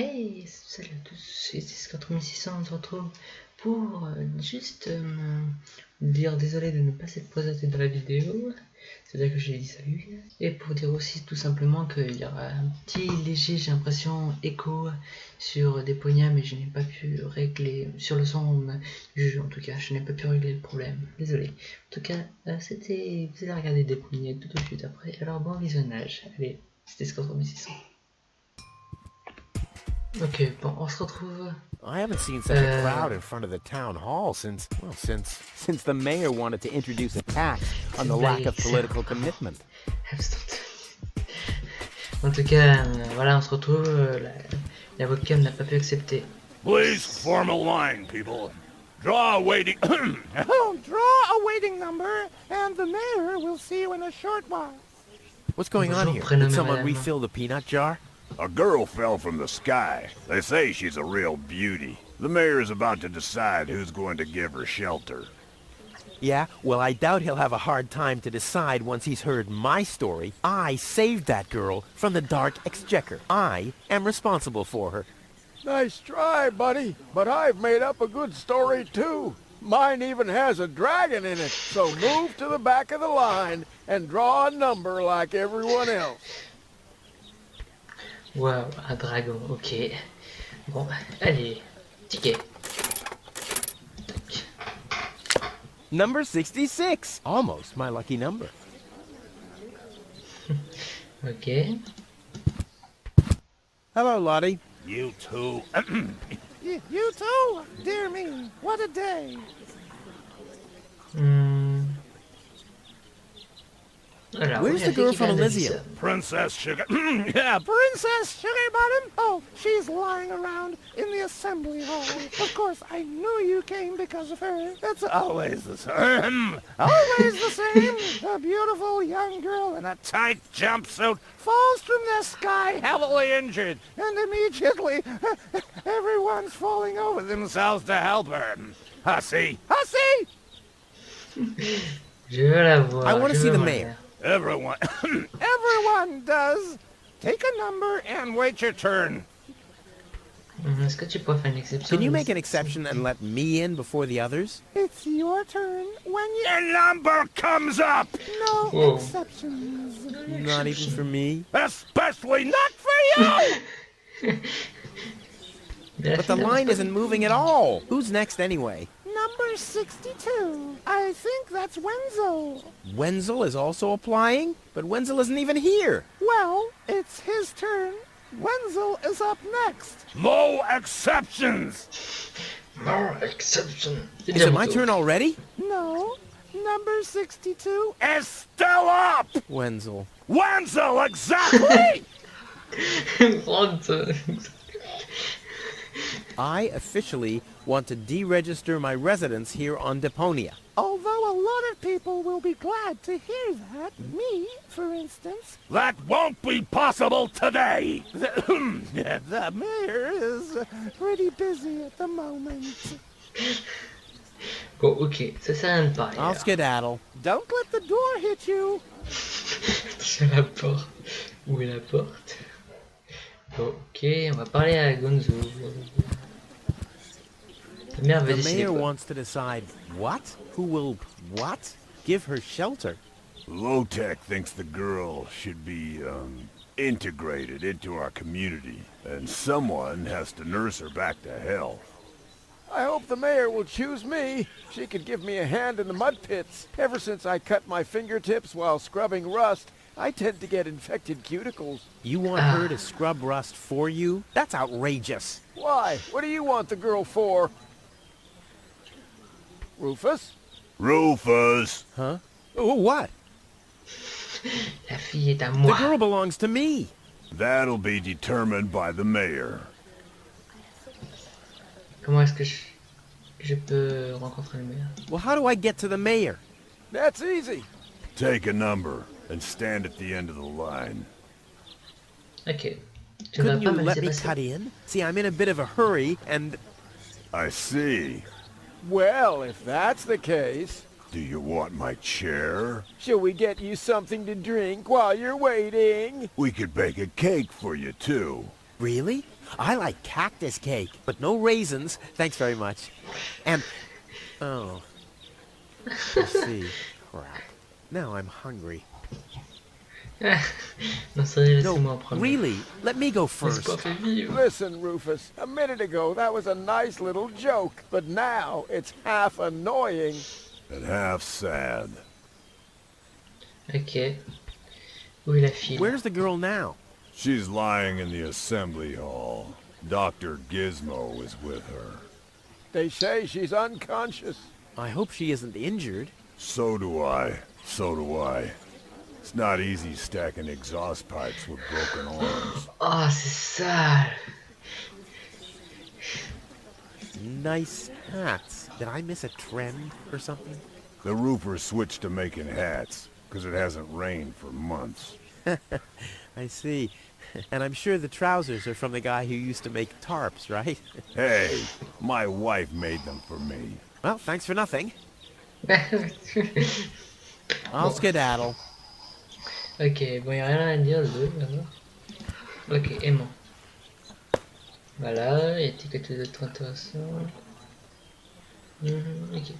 Hey, salut à tous, c'est 4600, on se retrouve pour juste dire désolé de ne pas s'être présenté dans la vidéo, c'est-à-dire que j'ai dit salut, et pour dire aussi tout simplement qu'il y aura un petit léger, j'ai l'impression, écho sur Deponia, mais je n'ai pas pu régler, sur le son du jeu en tout cas, je n'ai pas pu régler le problème, désolé. En tout cas, c'était, vous allez regarder Deponia tout de suite après, alors bon visionnage, allez, c'était 4600. Ok, bon, on se retrouve. I haven't seen such a crowd in front of the town hall since the mayor wanted to introduce a tax on the lack of political commitment. En tout cas, voilà, on se retrouve. La webcam n'a pas pu accepter. Please form a line, people. Draw a waiting. Draw a waiting number, and the mayor will see you in a short while. What's going on here? Did someone refill the peanut jar? A girl fell from the sky. They say she's a real beauty. The mayor is about to decide who's going to give her shelter. Yeah, well, I doubt he'll have a hard time to decide once he's heard my story. I saved that girl from the dark exchequer. I am responsible for her. Nice try, buddy, but I've made up a good story, too. Mine even has a dragon in it, so move to the back of the line and draw a number like everyone else. Wow, un dragon, ok. Bon, allez, ticket. Tac. Number 66. Almost my lucky number. Ok. Hello, Lottie. You too. You too? Dear me, what a day. Alors, where's the girl from Elysia? Princess Sugar. Yeah, Princess Sugar Bottom? Oh, she's lying around in the assembly hall. Of course, I knew you came because of her. It's always the same. Always the same. A beautiful young girl in a Tight jumpsuit falls from the sky, heavily injured, and immediately everyone's falling over themselves to help her. Hussy. Hussy! Je veux la voir. I want to see the mayor. Everyone. Everyone does. Take a number and wait your turn. Est-ce que tu pourrais faire une exception? Can you make an exception and let me in before the others? It's your turn when you... Your number comes up. No Whoa. exceptions. Not even for me? Especially not for you. But the line isn't moving at all. Who's next anyway? Number 62. I think that's Wenzel. Wenzel is also applying? But Wenzel isn't even here. Well, it's his turn. Wenzel is up next. No exceptions. No exception. Is it my turn already? No. Number 62. Is still up. Wenzel. Wenzel, exactly. I officially want to deregister my residence here on Deponia. Although a lot of people will be glad to hear that. Me, for instance. That won't be possible today. The mayor is pretty busy at the moment. Bon, ok, ça sert à rien de parler. I'll skedaddle. Don't let the door hit you. Sur la porte. Où est la porte? Bon, ok, on va parler à Gonzo. The mayor wants to decide what? Who will what? Give her shelter. Low-Tech thinks the girl should be, integrated into our community, and someone has to nurse her back to health. I hope the mayor will choose me. She could give me a hand in the mud pits. Ever since I cut my fingertips while scrubbing rust, I tend to get infected cuticles. You want her to scrub rust for you? That's outrageous. Why? What do you want the girl for? Rufus? Rufus! Huh? Oh, what? La fille est à moi. The girl belongs to me. That'll be determined by the mayor. Comment est-ce que je peux rencontrer le maire? Well, how do I get to the mayor? That's easy. Take a number and stand at the end of the line. Ok. Tu Couldn't you vas pas me let laisser me passer? cut in? See, I'm in a bit of a hurry, and... I see. Well, if that's the case, Do you want my chair? shall we get you something to drink while you're waiting? We could bake a cake for you, too. Really? I like cactus cake, but no raisins. Thanks very much. And, oh, I see. Crap. Now I'm hungry. Non, sérieux, No, laissez-moi en prendre. really, let me go On s'est first. pas fait vivre. Listen, Rufus, a minute ago that was a nice little joke, but now it's half annoying. And half sad. Ok. Où est la fille? Where's the girl now? She's lying in the assembly hall. Dr. Gizmo is with her. They say she's unconscious. I hope she isn't injured. So do I. So do I. It's not easy stacking exhaust pipes with broken arms. Oh, c'est sale. Nice hats. Did I miss a trend or something? The roofer switched to making hats, because it hasn't rained for months. I see. And I'm sure the trousers are from the guy who used to make tarps, right? Hey, my wife made them for me. Well, thanks for nothing. I'll skedaddle. Ok, bon, il n'y a rien à dire de là. Ok, aimant. Voilà, il y a quelque chose d'autre intéressant. Ok.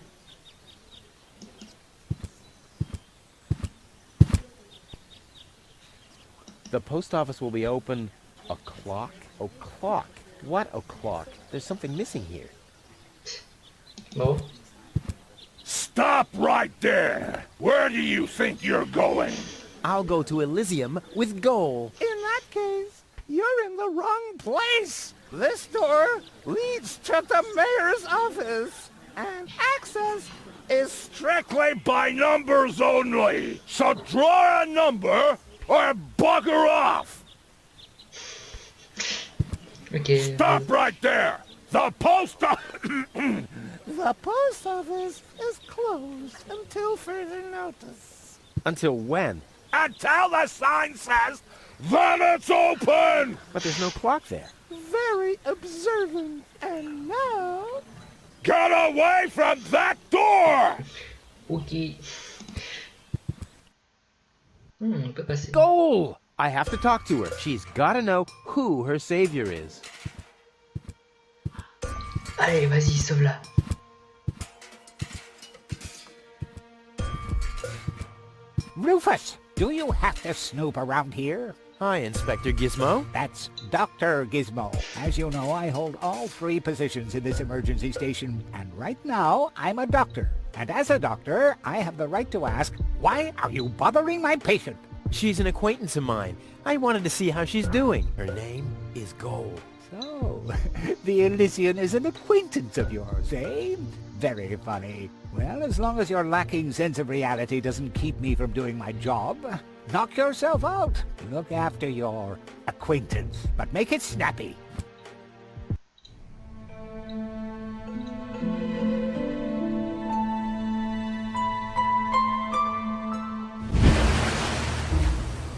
The post office will be open o'clock? O'clock? What o'clock? There's something missing here. Bon. Stop right there! Where do you think you're going? I'll go to Elysium with goal. In that case, you're in the wrong place. This door leads to the mayor's office, and access is Strictly by numbers only! So draw a number or bugger off! Ok. Stop right there! The post The post office is closed until further notice. Until when? until the sign says that it's open! But there's no clock there. Very observant. And now... Get away from that door! Ok. On peut passer. Goal! I have to talk to her. She's gotta know who her savior is. Allez, vas-y, sauve-la. Rufus, do you have to snoop around here? Hi, Inspector Gizmo. That's Dr. Gizmo. As you know, I hold all 3 positions in this emergency station, and right now, I'm a doctor. And as a doctor, I have the right to ask, why are you bothering my patient? She's an acquaintance of mine. I wanted to see how she's doing. Her name is Gold. So, the Elysian is an acquaintance of yours, eh? Very funny. Well, as long as your lacking sense of reality doesn't keep me from doing my job, knock yourself out. Look after your acquaintance, but make it snappy.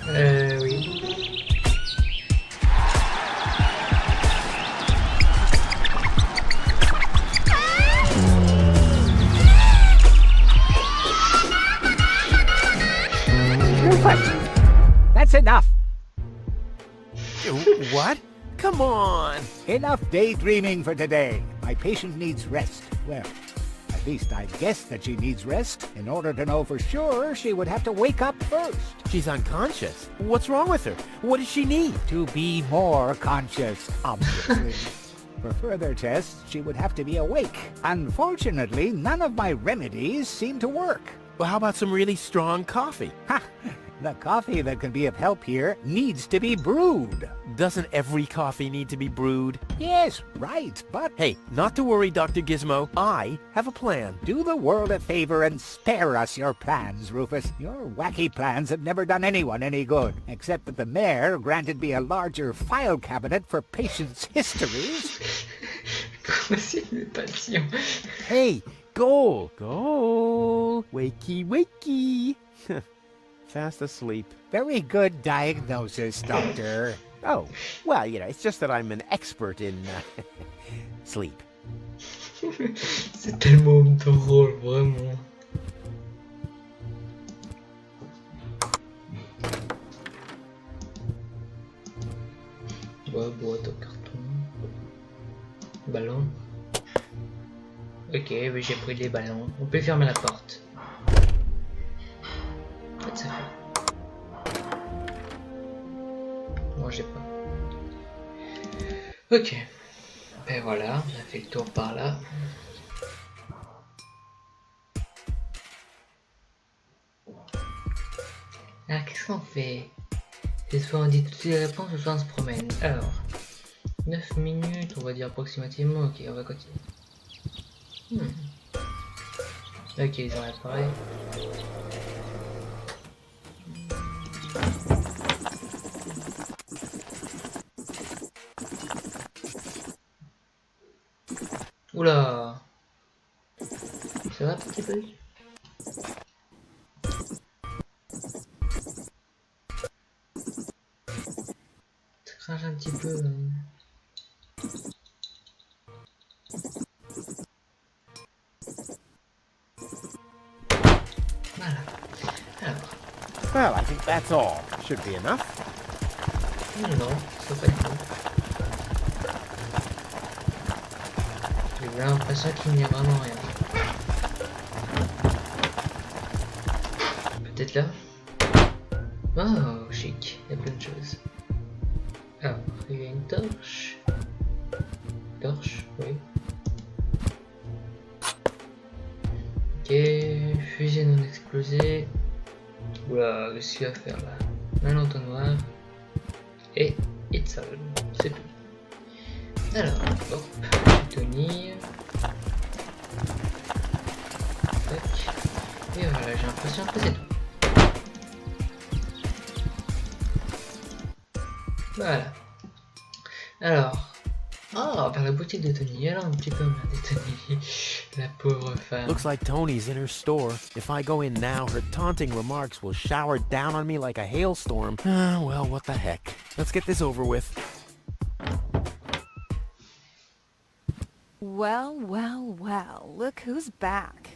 Oui. That's enough. What? Come on! Enough daydreaming for today. My patient needs rest. Well, at least I guess that she needs rest. In order to know for sure, she would have to wake up first. She's unconscious. What's wrong with her? What does she need? To be more conscious, obviously. For further tests, she would have to be awake. Unfortunately, none of my remedies seem to work. Well, how about some really strong coffee? Ha! The coffee that can be of help here needs to be brewed. Doesn't every coffee need to be brewed? Yes, right, but Hey, not to worry, Dr. Gizmo. I have a plan. do the world a favor and spare us your plans, Rufus. Your wacky plans have never done anyone any good, except that the mayor granted me a larger file cabinet for patients' histories. Comment c'est une passion? Hey, Goal! Goal! Wakey, wakey! Fast asleep. Very good diagnosis, Doctor. Oh, well, it's just that I'm an expert in sleep. C'est tellement drôle, vraiment. Ouais, boîte au carton. Ballon. Ok, oui, j'ai pris les ballons. On peut fermer la porte. En fait, ça fait. Bon, j'ai pas. Ok. Ben voilà, on a fait le tour par là. Alors, qu'est-ce qu'on fait? C'est soit on dit toutes les réponses, soit on se promène. Alors, 9 minutes, on va dire approximativement. Ok, on va continuer. Ok, ils ont réparé. Oula! Ça va, petit peu? Ça crache un petit peu. Voilà. Alors. Well, I think that's all. Should be enough. Non, c'est pas du tout. J'ai l'impression qu'il n'y a vraiment rien. Peut-être là? Oh, chic, il y a plein de choses. Alors, il y a une torche. Torche, oui. Ok, fusée non explosée. Oula, qu'est-ce qu'il va faire là? Un entonnoir. Et it's all. C'est tout. Alors, hop, tenir. Tac. Et voilà, j'ai l'impression que c'est tout. Voilà. Alors, vers la boutique de Tony. Elle a un petit peu emmerdé Tony. La pauvre femme. Looks like Tony's in her store. If I go in now, her taunting remarks will shower down on me like a hailstorm. Ah, well, what the heck. Let's get this over with. Well, well, well, look who's back.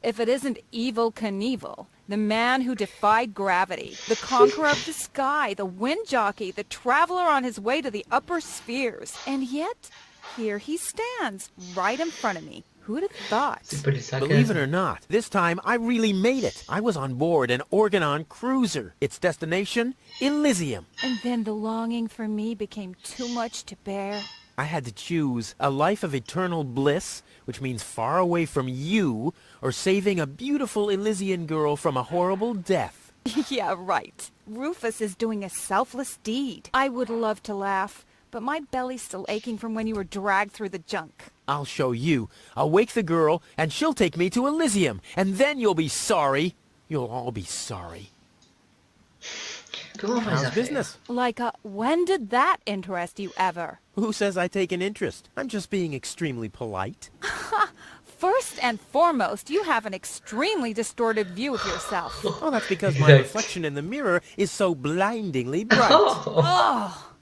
If it isn't Evil Knievel, the man who defied gravity, the conqueror of the sky, the wind jockey, the traveler on his way to the upper spheres. And yet, here he stands, right in front of me. Who'd have thought? Believe it or not, this time I really made it. I was on board an Organon cruiser. Its destination, Elysium. And then the longing for me became too much to bear. I had to choose a life of eternal bliss, which means far away from you, or saving a beautiful Elysian girl from a horrible death. Yeah, right. Rufus is doing a selfless deed. I would love to laugh, but my belly's still aching from when you were dragged through the junk. I'll show you. I'll wake the girl, and she'll take me to Elysium, and then you'll be sorry. You'll all be sorry. How's business? Like, when did that interest you ever? Who says I take an interest? I'm just being extremely polite. First and foremost, you have an extremely distorted view of yourself. Oh, that's because my reflection in the mirror is so blindingly bright. Oh.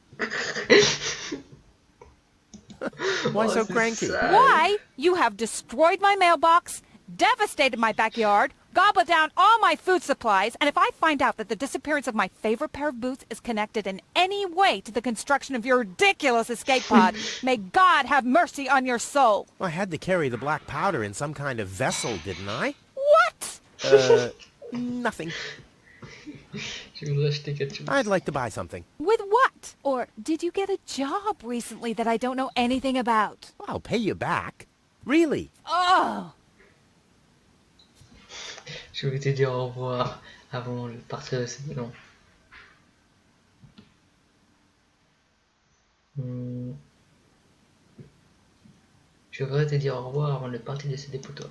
Why so cranky? Why? You have destroyed my mailbox, devastated my backyard, gobbled down all my food supplies, and if I find out that the disappearance of my favorite pair of boots is connected in any way to the construction of your ridiculous escape pod, may God have mercy on your soul. I had to carry the black powder in some kind of vessel, didn't I? What? Nothing. I'd like to buy something. With what? Or did you get a job recently that I don't know anything about? I'll pay you back. Really? Oh! Je voulais te dire au revoir avant de partir de cette maison. Je voudrais te dire au revoir avant de partir de ce dépotoir.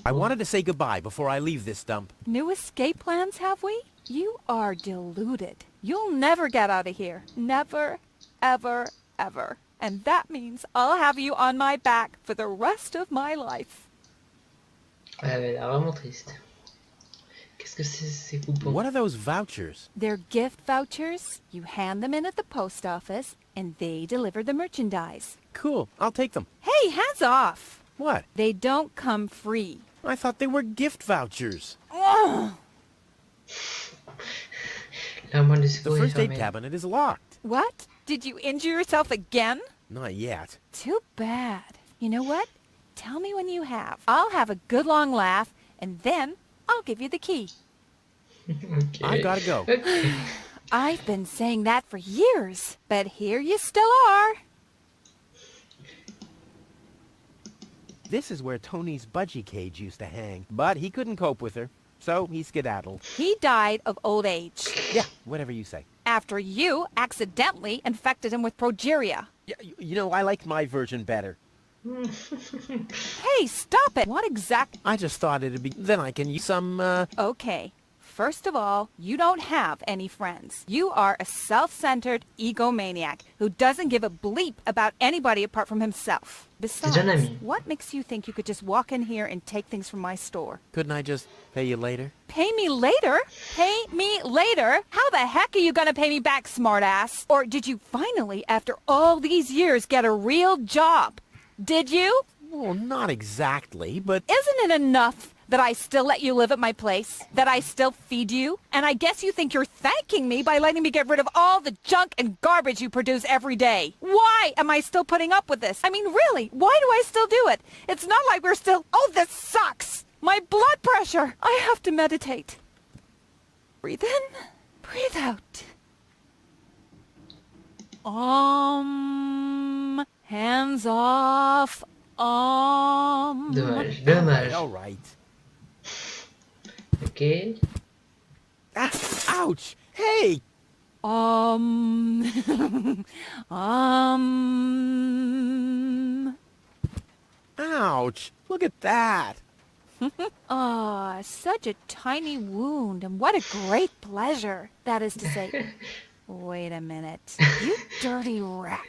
I wanted to say goodbye before I leave this dump. New escape plans, have we? You are deluded. You'll never get out of here. Never, ever, ever. And that means I'll have you on my back for the rest of my life. Elle est vraiment triste. Qu'est-ce que c'est ces coupons? What are those vouchers? They're gift vouchers. You hand them in at the post office, and they deliver the merchandise. Cool, I'll take them. Hey, hands off! What? They don't come free. I thought they were gift vouchers. Ugh. L'armoire de The secours est first aid fermée. cabinet is locked. What? Did you injure yourself again? Not yet. Too bad. You know what? Tell me when you have. I'll have a good long laugh, and then I'll give you the key. Ok. I gotta go. Ok. I've been saying that for years, but here you still are. This is where Tony's budgie cage used to hang, but he couldn't cope with her, so he skedaddled. He died of old age Yeah, whatever you say. after you accidentally infected him with progeria. Yeah, you know, I like my version better. Hey, stop it! What exact... I just thought it'd be... Then I can use some, Okay, first of all, you don't have any friends. You are a self-centered egomaniac who doesn't give a bleep about anybody apart from himself. Besides, ami. what makes you think you could just walk in here and take things from my store? Couldn't I just pay you later? Pay me later? Pay me later? How the heck are you gonna pay me back, smartass? Or did you finally, after all these years, get a real job? Did you? Well, not exactly, but... Isn't it enough that I still let you live at my place? That I still feed you? And I guess you think you're thanking me by letting me get rid of all the junk and garbage you produce every day. Why am I still putting up with this? I mean, really, why do I still do it? It's not like we're still... Oh, this sucks! My blood pressure! I have to meditate. Breathe in, breathe out. Hands off. Dommage, dommage. All right. Ok. Ah, ouch! Hey! Ouch! Look at that! Ah, such a tiny wound, and what a great pleasure. That is to say... Wait a minute. You dirty rat.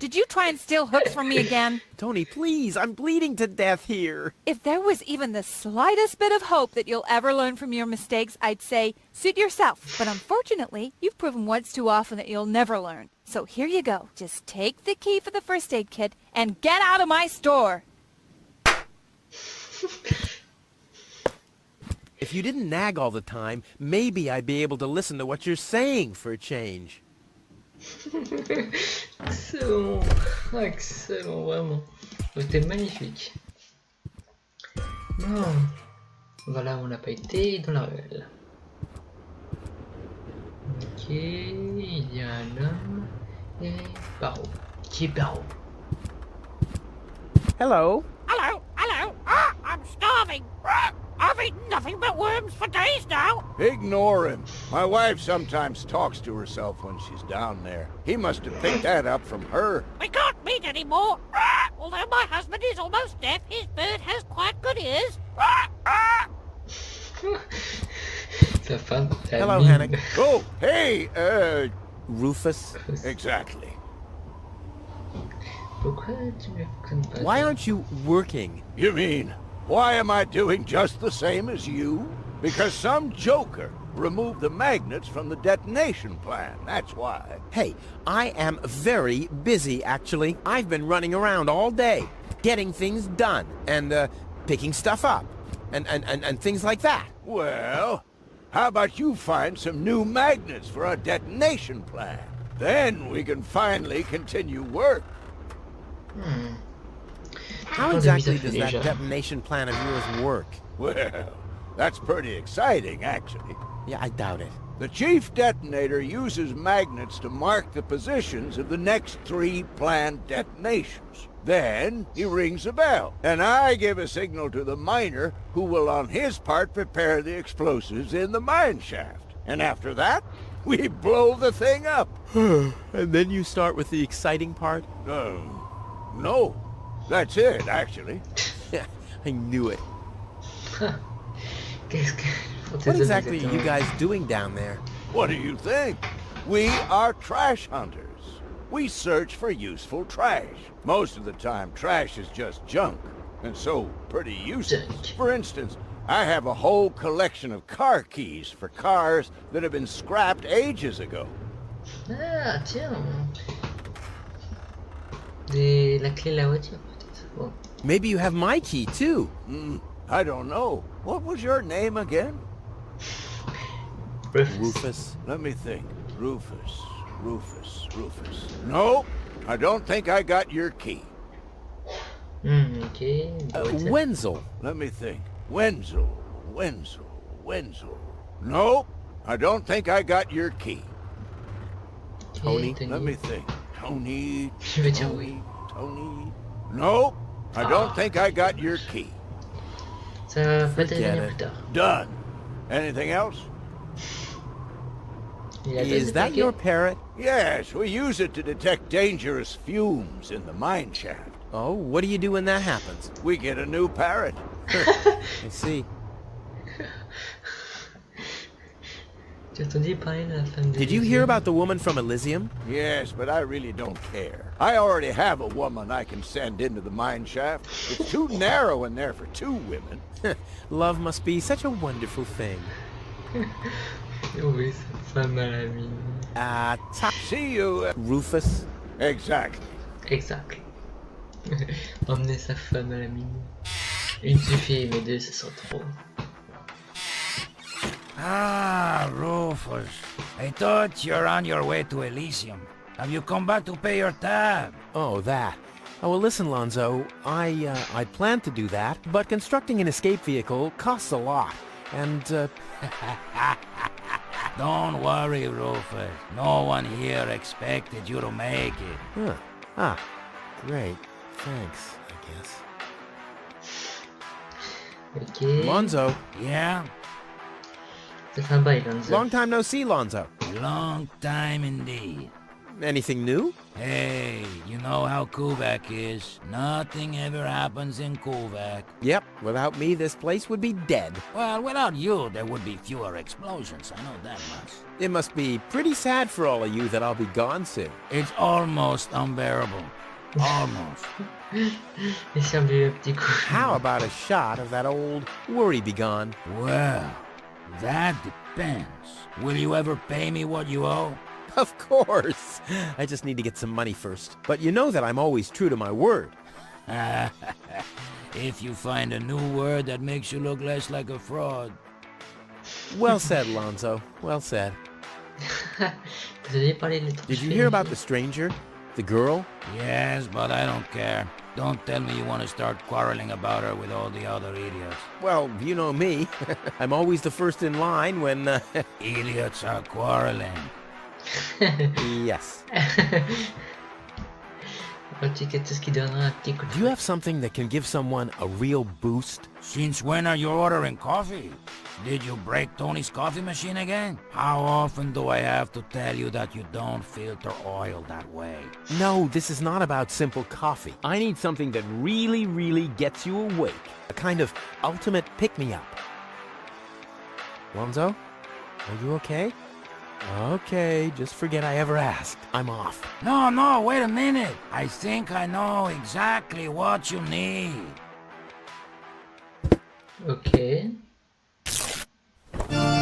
Did you try and steal hooks from me again? Tony, please, I'm bleeding to death here. If there was even the slightest bit of hope that you'll ever learn from your mistakes, I'd say, suit yourself. But unfortunately, you've proven once too often that you'll never learn. So here you go. Just take the key for the first aid kit and get out of my store. If you didn't nag all the time, maybe I'd be able to listen to what you're saying for a change. Excellent. Excellent, vraiment. C'était magnifique. Bon. Voilà, on n'a pas été dans la ruelle. Ok, il y a un homme et Barreau. Qui est Barreau? Hello. Hello, hello. Ah, I'm starving. Ah, I've eaten nothing but worms for days now. Ignore him. My wife sometimes talks to herself when she's down there. He must have picked that up from her. We can't meet anymore. Ah, although my husband is almost deaf, his bird has quite good ears. Ah, ah. Sa femme. Hello, Hank. Oh, hey, Rufus. exactly. Pourquoi tu me connais pas? Why aren't you working? You mean, why am I doing just the same as you? Because some joker removed the magnets from the detonation plan, that's why. Hey, I am very busy, actually. I've been running around all day, getting things done, and, picking stuff up, and things like that. Well, how about you find some new magnets for our detonation plan? Then we can finally continue work. How exactly does that detonation plan of yours work? Well, that's pretty exciting, actually. Yeah, I doubt it. The chief detonator uses magnets to mark the positions of the next 3 planned detonations. Then he rings a bell, and I give a signal to the miner who will on his part prepare the explosives in the mine shaft. And after that, we blow the thing up. And then you start with the exciting part? No. That's it, actually. Yeah, I knew it. Qu'est-ce que... What exactly are you guys doing down there? What do you think? We are trash hunters. We search for useful trash. Most of the time, trash is just junk, and so pretty useless. Junk. For instance, I have a whole collection of car keys for cars that have been scrapped ages ago. Ah, tiens. La clé de la voiture, peut-être. Bon. Maybe you have my key, too. I don't know. What was your name again? Rufus. Let me think. Rufus. No, I don't think I got your key. Ok. Wenzel. Let me think. Wenzel. No, I don't think I got your key. Tony. Let me think. Tony. Je vais dire oui. Tony. No, I don't think I got your key. Ça va peut-être Forget venir it. plus tard. Done. Anything else? Il a Is deux that attaqués. your parrot? Yes, we use it to detect dangerous fumes in the mine shaft. Oh, what do you do when that happens? We get a new parrot. I see. Tu as entendu parler de la femme de Did you hear about the woman from Elysium? Yes, but I really don't care. I already have a woman I can send into the mine shaft. It's too narrow in there for 2 women. Love must be such a wonderful thing. Oui, cette femme à la mine. See you. Rufus. Exactly. Exact. Emmener sa femme à la mine. Une suffit, mais 2, ça sent trop. Ah, Rufus. I thought you're on your way to Elysium. Have you come back to pay your tab? Oh, that. Oh, well, listen, Lonzo. I planned to do that, but constructing an escape vehicle costs a lot. And, Don't worry, Rufus. No one here expected you to make it. Huh. Ah, great. Thanks, I guess. Ok. Lonzo. Yeah? C'est sympa, Lonzo. Long time no see, Lonzo. Long time indeed. Anything new? Hey, you know how Kuvak is. Nothing ever happens in Kuvak. Yep, without me, this place would be dead. Well, without you, there would be fewer explosions. I know that much. It must be pretty sad for all of you that I'll be gone soon. It's almost unbearable. Almost. Et si on lui un petit coup. How about a shot of that old worry begone? Well, that depends. Will you ever pay me what you owe? Of course. I just need to get some money first. But you know that I'm always true to my word. If you find a new word that makes you look less like a fraud. Well said, Lonzo. Well said. Did you hear about the stranger? The girl? Yes, but I don't care. Don't tell me you want to start quarreling about her with all the other idiots. Well, you know me. I'm always the first in line when, Idiots are quarreling. Yes. Do Do you have something that can give someone a real boost? Since when are you ordering coffee? Did you break Tony's coffee machine again? How often do I have to tell you that you don't filter oil that way? No, this is not about simple coffee. I need something that really, really gets you awake. A kind of ultimate pick-me-up. Lonzo? Are you okay? Okay, just forget I ever asked. I'm off. No, wait a minute. I think I know exactly what you need. Ok. Wow.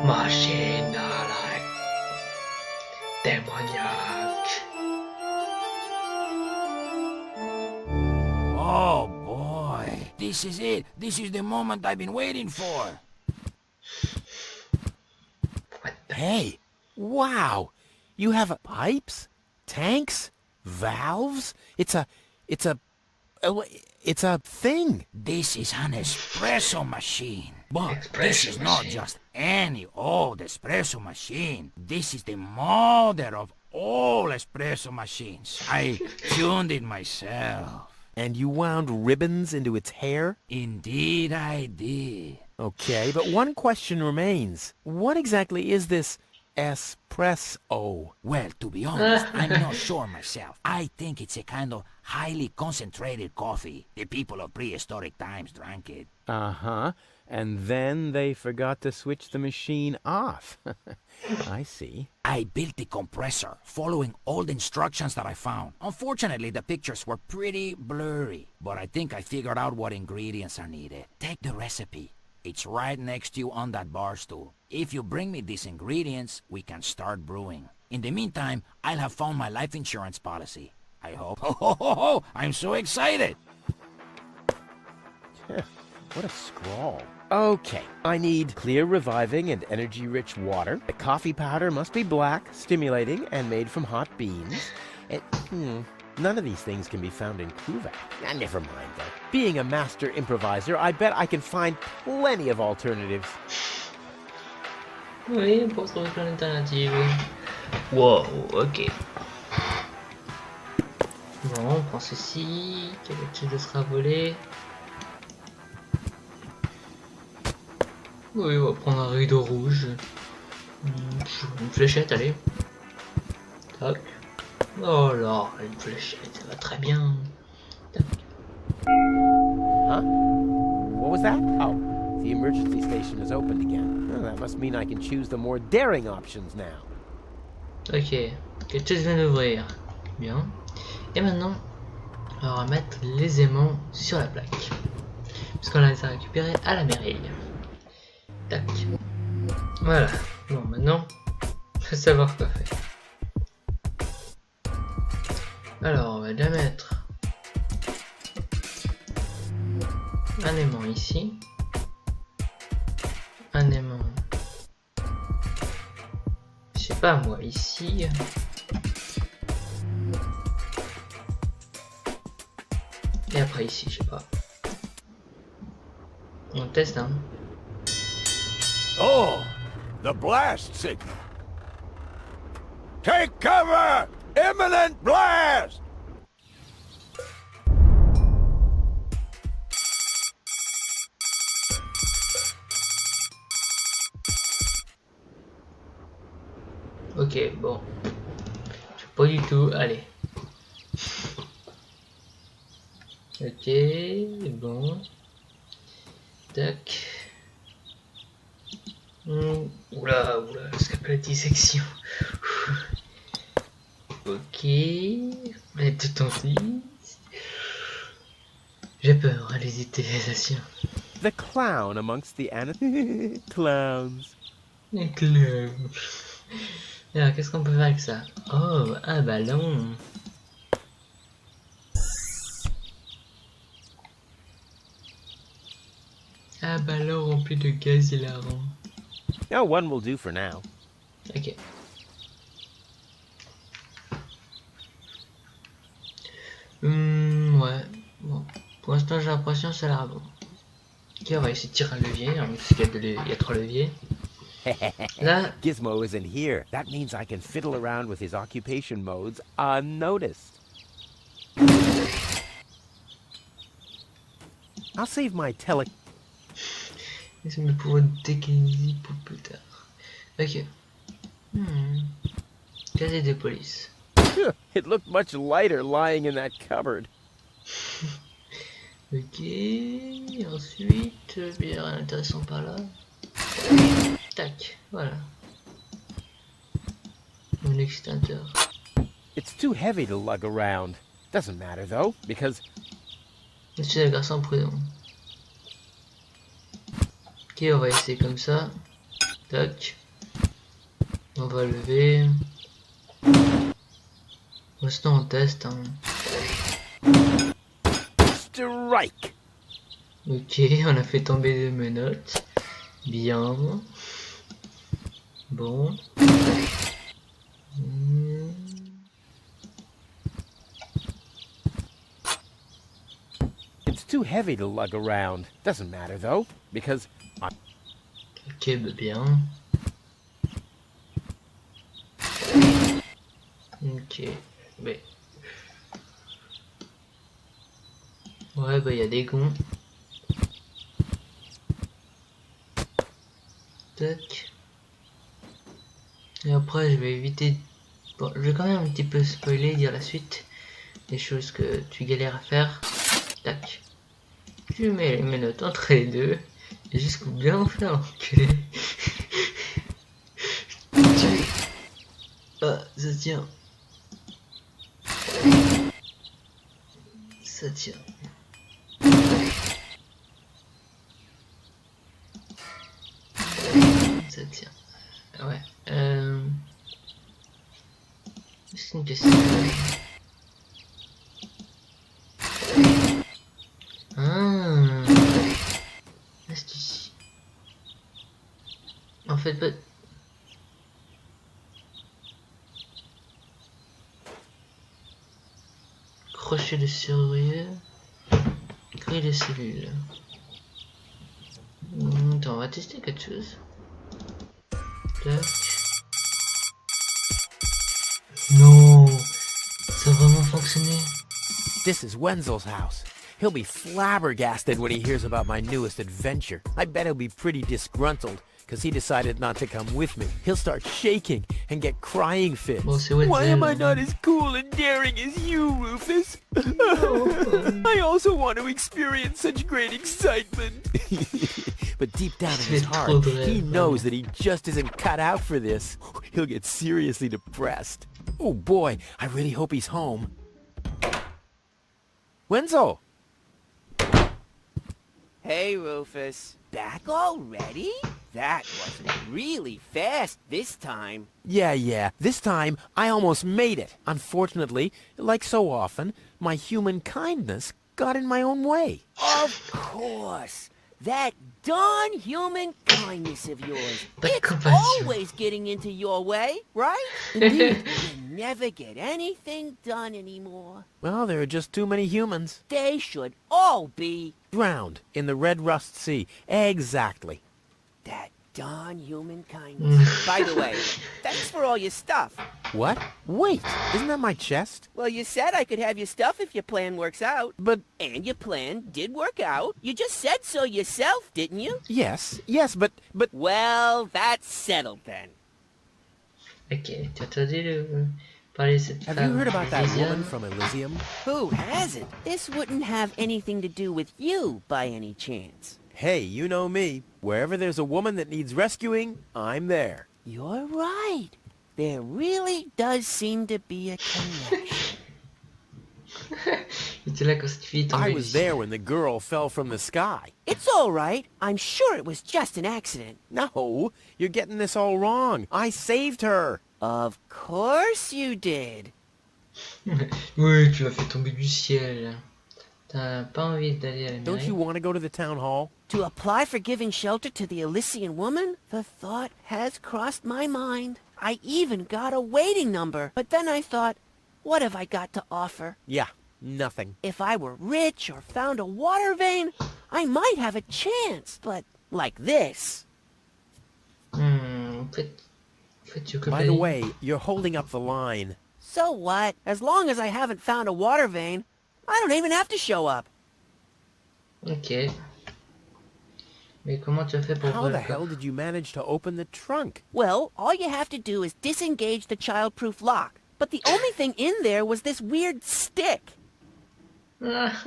Machine like démoniaque. Oh boy, this is it. This is the moment I've been waiting for. Hey, wow! You have pipes, tanks, valves. It's a thing. This is an espresso machine. But this Espresso is not machine. just any old espresso machine. This is the mother of all espresso machines. I tuned it myself. And you wound ribbons into its hair? Indeed I did. Okay, but one question remains. What exactly is this espresso? Well, to be honest, I'm not sure myself. I think it's a kind of highly concentrated coffee. The people of prehistoric times drank it. Uh-huh. And then they forgot to switch the machine off. I see. I built the compressor, following all the instructions that I found. Unfortunately, the pictures were pretty blurry, but I think I figured out what ingredients are needed. Take the recipe. It's right next to you on that bar stool. If you bring me these ingredients, we can start brewing. In the meantime, I'll have found my life insurance policy. I hope. I'm so excited! What a scrawl. Okay, I need clear, reviving, and energy-rich water. The coffee powder must be black, stimulating, and made from hot beans. And, none of these things can be found in Cuba. Never mind, though. Being a master improviser, I bet I can find plenty of alternatives. Oui, on peut trouver plein d'alternatives. Wow, ok. Bon, on prend ceci. Quel autre chose sera volé? Oui, on va prendre un rideau rouge. Une fléchette, allez. Tac. Oh là, une fléchette, ça va très bien. Tac. Huh? What was that? Oh, the emergency station is opened again. Oh, that must mean I can choose the more daring options now. Ok, quelque chose vient d'ouvrir. Bien. Et maintenant, on va mettre les aimants sur la plaque. Puisqu'on les a récupérés à la mairie. Tac. Voilà. Bon, maintenant, faut savoir quoi faire. Alors, on va déjà mettre un aimant ici. Un aimant. Je sais pas moi, ici. Et après ici, je sais pas. On teste, hein. Oh, the blast signal. Take cover! Imminent blast! Ok, bon. Je sais pas du tout, allez. Ok, bon. Tac. Oula, jusqu'à la dissection. Ok. On est tout en vie. J'ai peur à l'hésitation. The clown amongst the clowns. Les clowns. Alors, qu'est-ce qu'on peut faire avec ça? Oh, un ballon. Un ballon rempli de gaz hilarant. Oh, one will do for now. Ok. Ouais. Bon. Pour l'instant, j'ai l'impression que ça a l'air bon. Ok, on va essayer de tirer un levier, hein, parce qu'il y a 3 leviers. Là. Gizmo isn't here. That means I can fiddle around with his occupation modes unnoticed. I'll save my C'est mes pouvoirs déguisés pour plus tard. Ok. Casier de police. It looked much lighter lying in that cupboard. Ok. Ensuite, il y a rien d'intéressant par là. Tac, voilà. Un extincteur. It's too heavy to lug around. Doesn't matter though, because... Monsieur le garçon en prison. Ok, on va essayer comme ça. Tac. On va lever. Pour l'instant, on teste. Hein. Strike! Ok, on a fait tomber 2 menottes. Bien. Bon. It's too heavy to lug around. Doesn't matter though, because... Ok, bah bien. Ok, mais... Ouais, bah il y a des gonds. Tac. Et après, je vais éviter... Bon, je vais quand même un petit peu spoiler, dire la suite. Des choses que tu galères à faire. Tac. Tu mets les menottes entre les deux. Et jusqu'au bien en faire enculer. Ah, ça tient. Ça tient. Ça tient. Ouais. C'est une question. fait pas... Crochet de serrurier. Grille de cellules. Attends, on va tester quelque chose. Tac. Non, ça a vraiment fonctionné. This is Wenzel's house. He'll be flabbergasted when he hears about my newest adventure. I bet he'll be pretty disgruntled, because he decided not to come with me. He'll start shaking and get crying fits. Bon, c'est Wenzel. Why am I not as cool and daring as you, Rufus? I also want to experience such great excitement. But deep down in his heart, he knows that he just isn't cut out for this. He'll get seriously depressed. Oh boy, I really hope he's home. Wenzel! Hey, Rufus. Back already? That wasn't really fast this time. Yeah. This time, I almost made it. Unfortunately, like so often, my human kindness got in my own way. Of course. That darn human kindness of yours. But It's compassion. always getting into your way, right? Indeed. You never get anything done anymore. Well, there are just too many humans. They should all be Drowned in the Red Rust Sea. Exactly. that darn human kindness. By the way, thanks for all your stuff. What? Wait, isn't that my chest? Well, you said I could have your stuff if your plan works out. But, And your plan did work out. You just said so yourself, didn't you? yes, but... Well, that's settled then. Ok, tu as entendu parler de cette Have femme you heard about that Elysium? woman from Elysium? Who hasn't? This wouldn't have anything to do with you, by any chance. Hey, you know me. Wherever there's a woman that needs rescuing, I'm there. You're right. There really does seem to be a connection. Il était là quand cette fille est tombée I du was ciel. there when the girl fell from the sky. It's all right. I'm sure it was just an accident. No, you're getting this all wrong. I saved her. Of course you did. Oui, tu l'as fait tomber du ciel. T'as pas envie d'aller à la Don't mairie? you want to go to the town hall? To apply for giving shelter to the Elysian woman? The thought has crossed my mind. I even got a waiting number. But then I thought, what have I got to offer? Yeah, nothing. If I were rich or found a water vein, I might have a chance. But like this. En fait, tu By the way, you're holding up the line. So what? As long as I haven't found a water vein, I don't even have to show up. Ok. Mais comment tu as fait pour How ouvrir the le hell coffre? did you manage to open the trunk? Well, all you have to do is disengage the child-proof lock. But the only thing in there was this weird stick. That's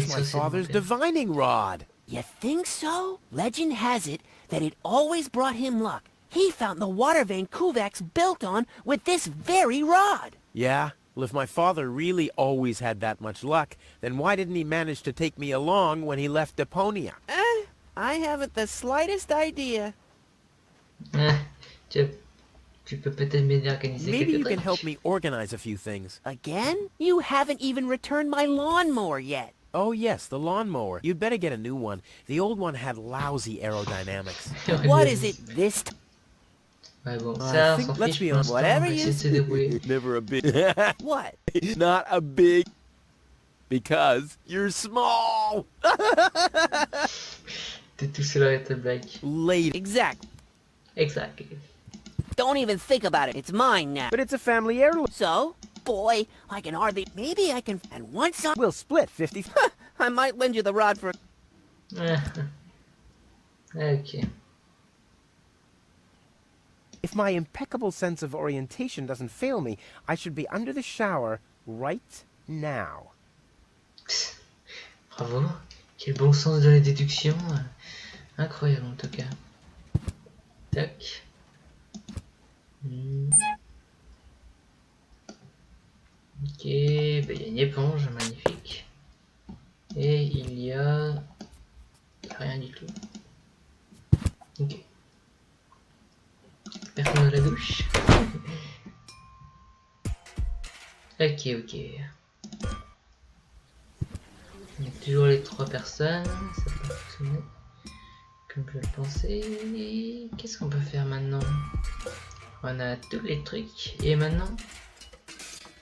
my father's divining rod. You think so? Legend has it that it always brought him luck. He found the water vein Kuvak's built on with this very rod. Yeah? Well, if my father really always had that much luck, then why didn't he manage to take me along when he left Deponia? I haven't the slightest idea. Tu peux peut-être m'aider à organiser Maybe quelques you can trucs. help me organize a few things. Again? You haven't even returned my lawnmower yet. Oh yes, the lawnmower. You'd better get a new one. The old one had lousy aerodynamics. What is it this time? Ouais, bon, I ça, on think- s'en let's fiche be pour honest, l'instant, whatever on va you essayer de se débrouiller. Never a big... What? Not a big... Because you're small! T'es tout seul avec ta blague. Lady. Exactly. Exactly. Don't even think about it. It's mine now. But it's a family heirloom. So, boy, I can hardly... Maybe I can... And once I... We'll split 50... I might lend you the rod for... Ok. If my impeccable sense of orientation doesn't fail me, I should be under the shower right now. Bravo. Quel bon sens de la déduction. Incroyable en tout cas. Tac. Ok, bah, il y a une éponge, magnifique. Et il y a rien du tout. Ok. Personne dans la douche. Ok. Il y a toujours les trois personnes, ça peut fonctionner Comme je le pensais. Qu'est-ce qu'on peut faire maintenant? On a tous les trucs. Et maintenant,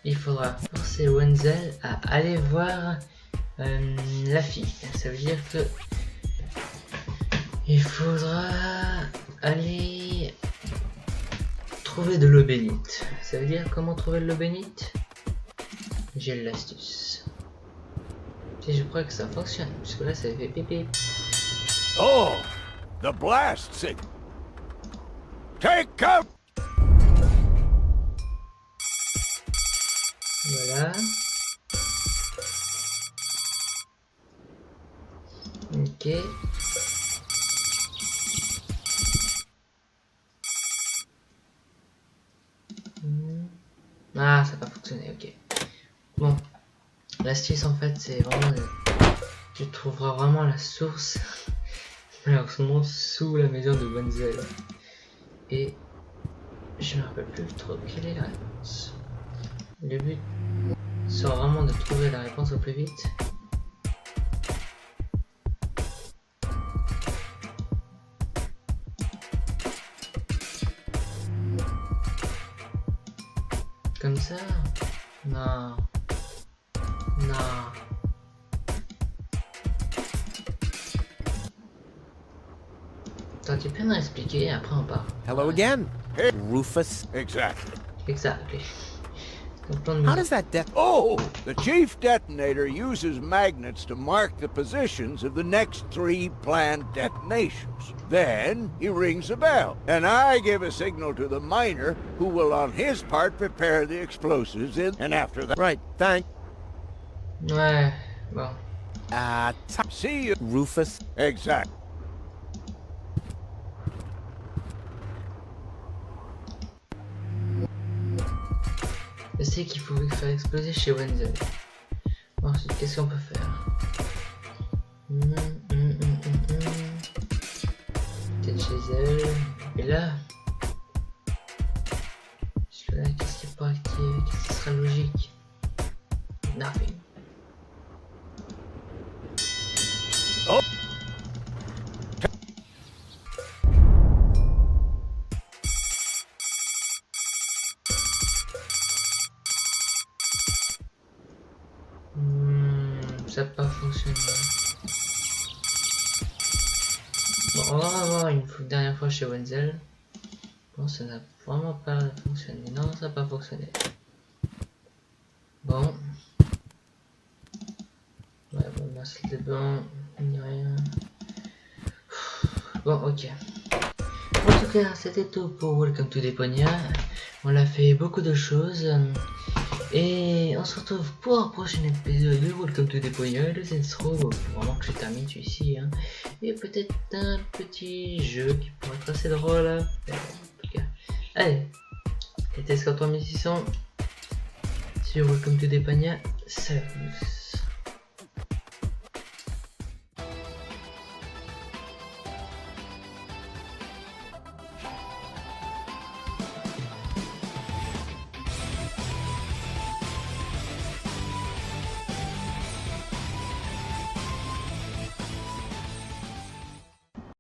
il faudra forcer Wenzel à aller voir la fille. Ça veut dire que il faudra aller trouver de l'eau bénite. Ça veut dire comment trouver de l'eau bénite? J'ai l'astuce. Et je crois que ça fonctionne, puisque là ça fait pépé. Oh, the blast signal. Take cover. Voilà. Ok. Ah, ça n'a pas fonctionné, ok. Bon. L'astuce en fait, c'est vraiment... Tu trouveras vraiment la source. Alors, son sous la maison de Wenzel. Et... Je me rappelle plus trop quelle est la réponse. Le but sera vraiment de trouver la réponse au plus vite. Comme ça? Non. Non. Attends, tu peux me expliquer, après on part. Hello again, Rufus. Exactly. Exactly. How does that Oh, the chief detonator uses magnets to mark the positions of the next 3 planned detonations. Then he rings a bell, and I give a signal to the miner, who will on his part prepare the explosives and after that... Right, thank... Ouais, bon. See you... Rufus. Exact. Je sais qu'il faut faire exploser chez Wenzel. Ensuite, qu'est-ce qu'on peut faire? Peut-être chez elle. Et là? Parce que là, qu'est-ce qui est pas activé? Qu'est-ce qui sera logique? Nothing. Oh. Ça n'a pas fonctionné. Bon, on va revoir une dernière fois chez Wenzel. Bon, ça n'a vraiment pas fonctionné. Non, ça n'a pas fonctionné. Bon. Ouais, bon, là c'était bon. Il n'y a rien. Bon, ok. En tout cas, c'était tout pour Welcome to Deponia. On a fait beaucoup de choses. Et on se retrouve pour un prochain épisode de Welcome to Deponia, de intro, vraiment que je termine celui-ci, hein. Et peut-être un petit jeu qui pourrait être assez drôle. En tout cas, allez, c'était 3600 sur Welcome to Deponia, salut.